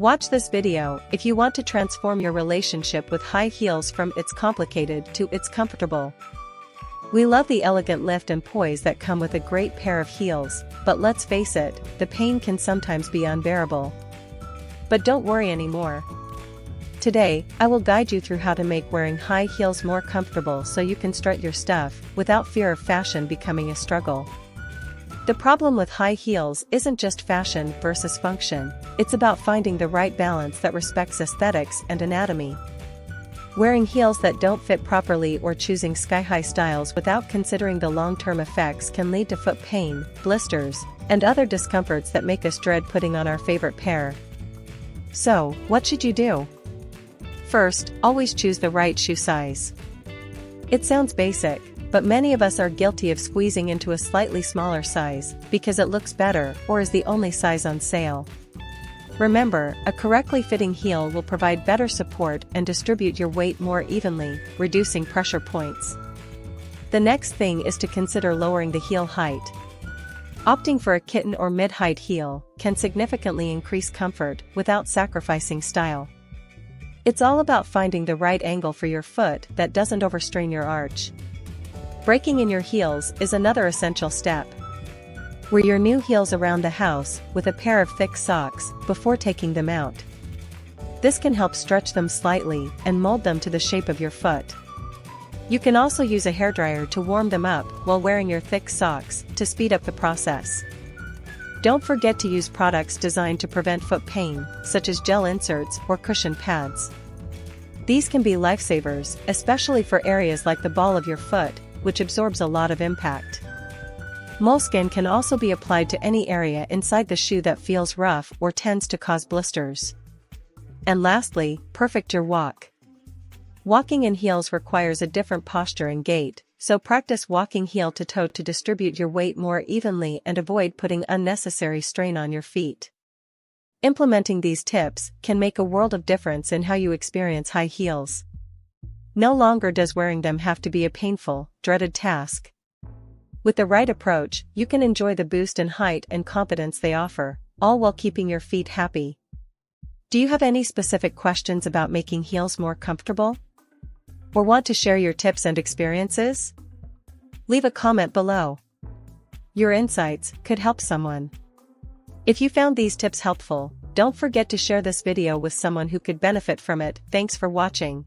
Watch this video if you want to transform your relationship with high heels from it's complicated to it's comfortable. We love the elegant lift and poise that come with a great pair of heels, but let's face it, the pain can sometimes be unbearable. But don't worry anymore. Today, I will guide you through how to make wearing high heels more comfortable so you can strut your stuff without fear of fashion becoming a struggle. The problem with high heels isn't just fashion versus function, it's about finding the right balance that respects aesthetics and anatomy. Wearing heels that don't fit properly or choosing sky-high styles without considering the long-term effects can lead to foot pain, blisters, and other discomforts that make us dread putting on our favorite pair. So, what should you do? First, always choose the right shoe size. It sounds basic, but many of us are guilty of squeezing into a slightly smaller size because it looks better or is the only size on sale. Remember, a correctly fitting heel will provide better support and distribute your weight more evenly, reducing pressure points. The next thing is to consider lowering the heel height. Opting for a kitten or mid-height heel can significantly increase comfort without sacrificing style. It's all about finding the right angle for your foot that doesn't overstrain your arch. Breaking in your heels is another essential step. Wear your new heels around the house with a pair of thick socks before taking them out. This can help stretch them slightly and mold them to the shape of your foot. You can also use a hairdryer to warm them up while wearing your thick socks to speed up the process. Don't forget to use products designed to prevent foot pain, such as gel inserts or cushion pads. These can be lifesavers, especially for areas like the ball of your foot, which absorbs a lot of impact. Moleskin can also be applied to any area inside the shoe that feels rough or tends to cause blisters. And lastly, perfect your walk. Walking in heels requires a different posture and gait, so practice walking heel to toe to distribute your weight more evenly and avoid putting unnecessary strain on your feet. Implementing these tips can make a world of difference in how you experience high heels. No longer does wearing them have to be a painful, dreaded task. With the right approach, you can enjoy the boost in height and confidence they offer, all while keeping your feet happy. Do you have any specific questions about making heels more comfortable? Or want to share your tips and experiences? Leave a comment below. Your insights could help someone. If you found these tips helpful, don't forget to share this video with someone who could benefit from it. Thanks for watching.